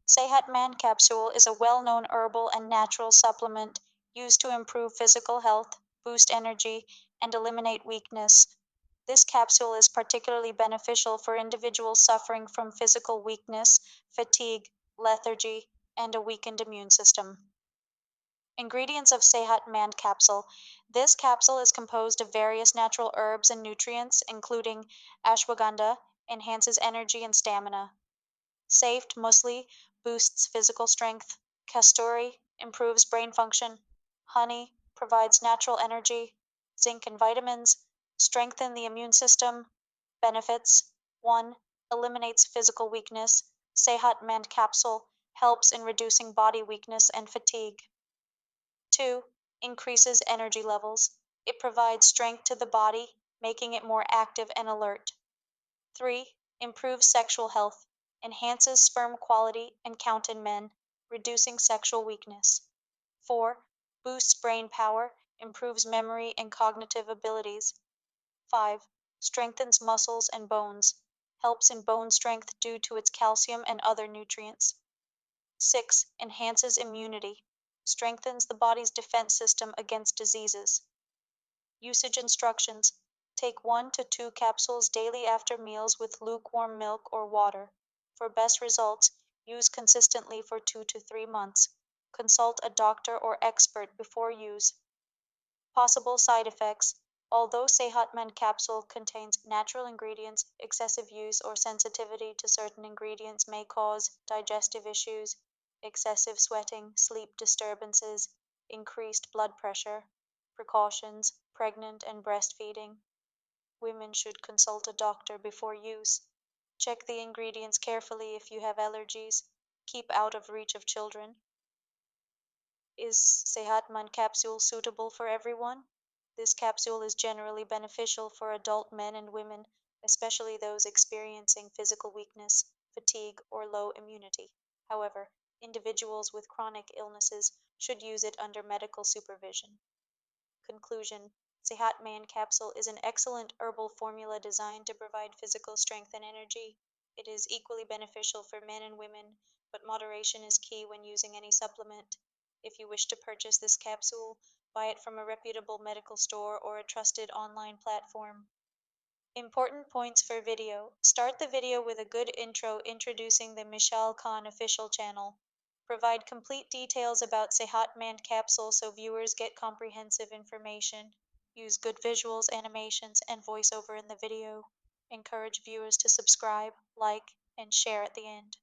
Sehat Man Capsule is a well-known herbal and natural supplement used to improve physical health, boost energy, and eliminate weakness. This capsule is particularly beneficial for individuals suffering from physical weakness, fatigue, lethargy, and a weakened immune system. Ingredients of Sehat Man Capsule. This capsule is composed of various natural herbs and nutrients, including ashwagandha, enhances energy and stamina. Safed muesli boosts physical strength. Kasturi improves brain function. Honey provides natural energy. Zinc and vitamins strengthen the immune system. Benefits: 1. Eliminates physical weakness. Sehat Man Capsule helps in reducing body weakness and fatigue. 2. Increases energy levels. It provides strength to the body, making it more active and alert. 3. Improves sexual health, enhances sperm quality and count in men, reducing sexual weakness. 4. Boosts brain power, improves memory and cognitive abilities. 5. Strengthens muscles and bones, helps in bone strength due to its calcium and other nutrients. 6. Enhances immunity, strengthens the body's defense system against diseases. Usage instructions: take 1 to 2 capsules daily after meals with lukewarm milk or water. For best results, use consistently for 2 to 3 months. Consult a doctor or expert before use. Possible side effects: although Sehatman capsule contains natural ingredients, excessive use or sensitivity to certain ingredients may cause digestive issues, excessive sweating, sleep disturbances, increased blood pressure. Precautions: pregnant and breastfeeding. Women should consult a doctor before use. Check the ingredients carefully if you have allergies. Keep out of reach of children. Is Sehatman capsule suitable for everyone? This capsule is generally beneficial for adult men and women, especially those experiencing physical weakness, fatigue, or low immunity. However, individuals with chronic illnesses should use it under medical supervision. Conclusion: Sehat Man capsule is an excellent herbal formula designed to provide physical strength and energy. It is equally beneficial for men and women, but moderation is key when using any supplement. If you wish to purchase this capsule, buy it from a reputable medical store or a trusted online platform. Important points for video. Start the video with a good intro introducing the Mishalkhanofficial channel. Provide complete details about Sehat Man capsule so viewers get comprehensive information. Use good visuals, animations, and voiceover in the video. Encourage viewers to subscribe, like, and share at the end.